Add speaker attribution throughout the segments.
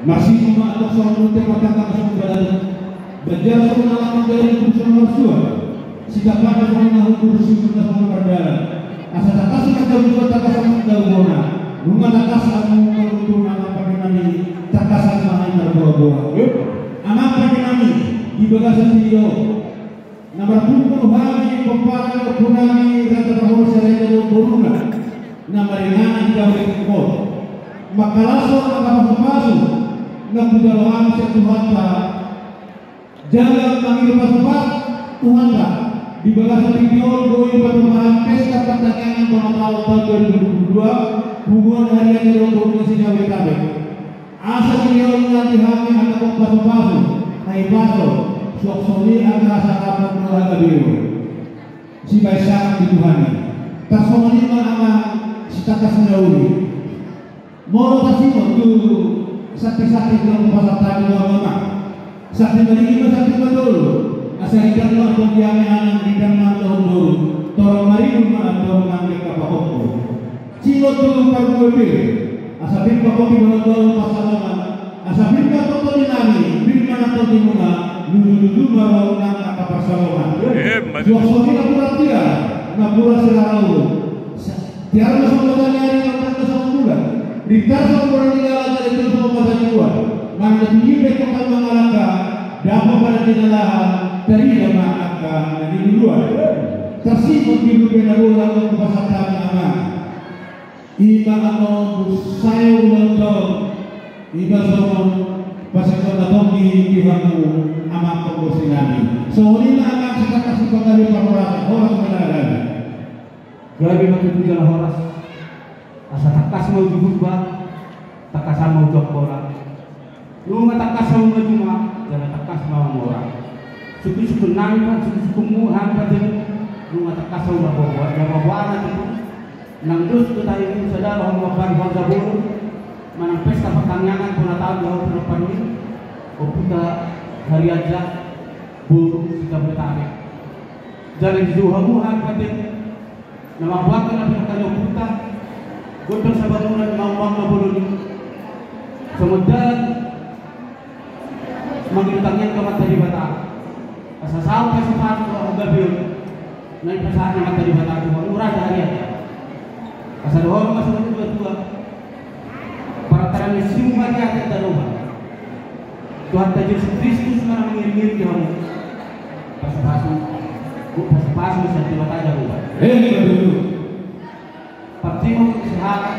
Speaker 1: masih mematok soal tema tentang kesembalan berjalan pengalaman dari kursus marsua sikap pada pengalaman kursus tentang perdana asal atas kata buat takasan dalgona rumah takasan untuk nama pakinani takasan mahal berbuah anak pakinani di bagasan video nomor 20 hari pembangunan punani rata bahwa seraya dan burungan nomor yang tidak berikut makalaso agama na kudalawan sa Tuhan ka jalan kami lepas Tuhan ka di bagasan video gawin pertemuan pesta perdagangan pengenalan tahun 2022 hubungan harian yang berkomunikasi dengan WKB asa video nanti kami akan pasu-pasu naik pasu suak-suak akan sarapan keluarga biru si baisang di Tuhan tasomani mana si takas menjauhi moro tasimo tu sakti-sakti dalam pasal tadi mama sakti beri sakti betul asal ikan lo atau diamean ikan mantau dulu torong mari rumah atau ngambil kapal kopo cilo tu paru bebe asal bin kopi betul pasal lama asal bin kopi dinami bin mana atau dimuna dulu baru nang kapal salongan suasana napura dia napura selalu tiada masalah yang ada sama bulan di tasawuf orang tinggal itu semua masa dua maka tinggi mereka akan mengalahkan dapat pada tindakan dari jemaah akan dari luar tersibuk di beberapa ulang kepasatan nama iba ano sayo ulang iba somon pasakon atong di kihamu amak pembosinani so ini akan kita kasih penggali peroratan horas mendadak gabi matutujan horas asa takas mau jubah takasan mau jok bola lu takas mau ngejuma jangan takas mau orang suku-suku nangkan suku-suku muhan kadang lu takas mau bawa bawa itu nang dus tu tayo ini sadar orang makan warga bulu manang pesta pertanian pun tahu jauh depan ini puta hari aja bulu kita bertarik jangan jauh muhan kadang nama buat kan ada puta Gundang sa bangunan mawang na bulun kemudian mengintangnya ke mata di bata asasaw kasi paano ang gabi na ipasahan ng mata di bata murah dari asal doon masunod dua para tarang isimu bagi atin dalawa Tuhan ta Yesus Kristus na mengiring-iring di hong pasapaso sa di bata dalawa Partimo kesehatan,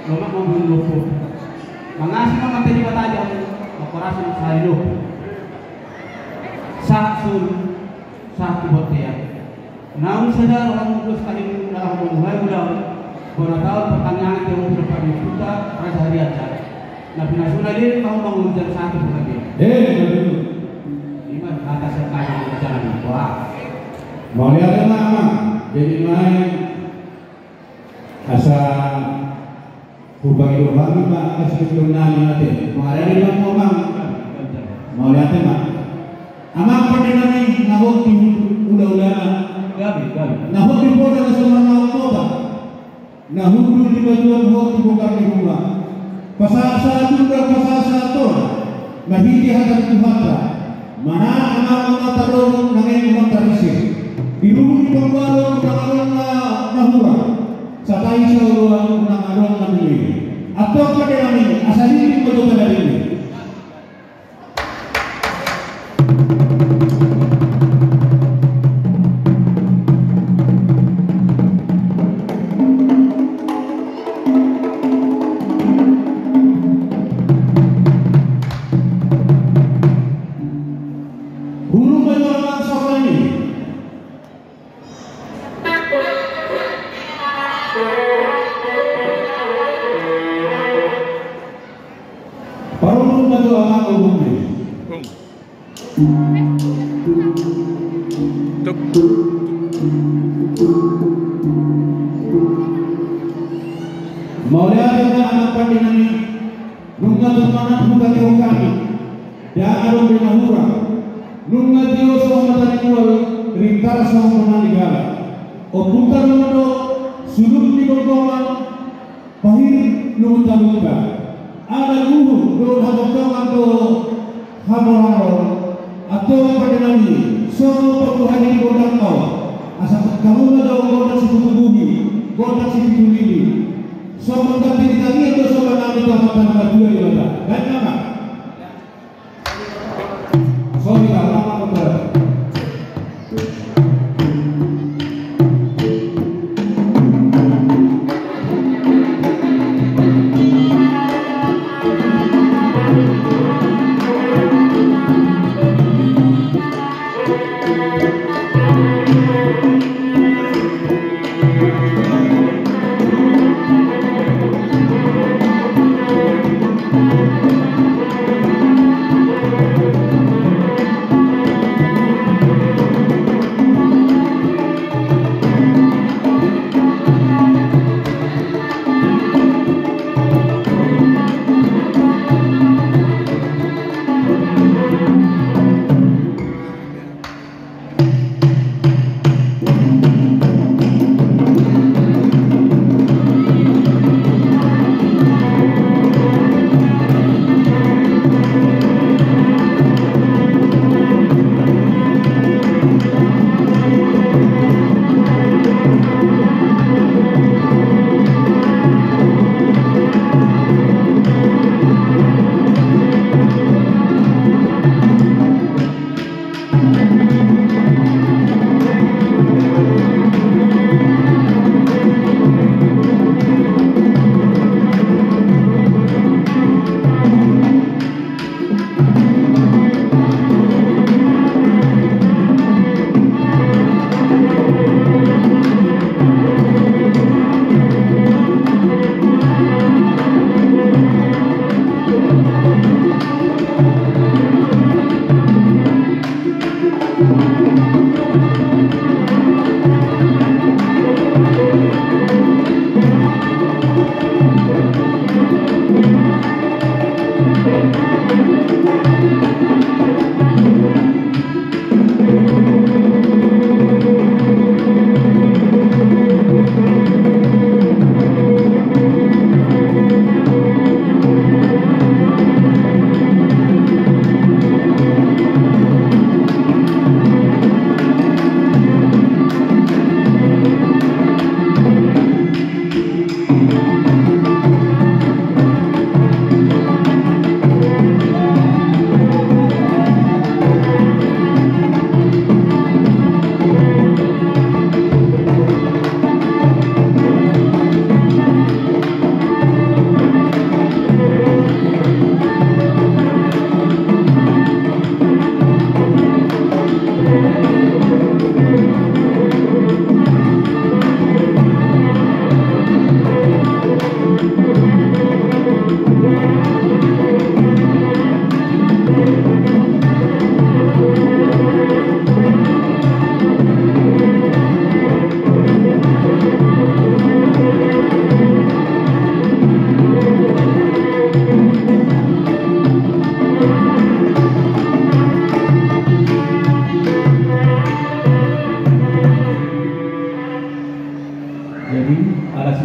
Speaker 1: lemak mobil lupa. Mengasih nama tadi bataja, makorasi sehari lupa. Saat sur, saat tiba-tiba. Namun sadar orang terus kali dalam memulai udah beberapa pertanyaan yang berdepan di kita pada hari aja. Nabi Nasional ini mau mengujar satu lagi. Ini kata sekali jangan wah.
Speaker 2: Mau lihat nama, jadi main. Asa kubang itu kami pak kasih tunani nanti mengalami bang mau lihat mak amak pernah nih nahok di udah gabi nahok di bodoh sama nahok kota nahok dulu di bajuan nahok di buka di rumah pasal satu dan pasal satu mahiti hadap Tuhan mana anak taruh nangin umat tarisir di rumah di pembaru nangin nahura Satai seorang orang nanti atau pada yang ini asal ini betul dari ini. Guru penyelamat soal ini. Maulia anak pandingan nunga tumanan buka tiong kami dan arung binahura nunga tiyo sama matani kual ringkar sama penanigala o buka nuno suluk di gogongan pahir nunga ada guru do habotong do hamoraro atau padenani so pertuhan di godang kau asal kamu ada godang sebubuhi godang sebidulini so mengganti kami atau so menang itu apa nama dua di mana dan nama so kita lama betul.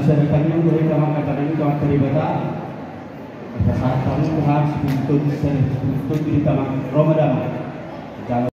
Speaker 1: bisa ditanya dari kamar kata-kata kamar terlibat saat kamu harus tuntut di kamar Ramadan.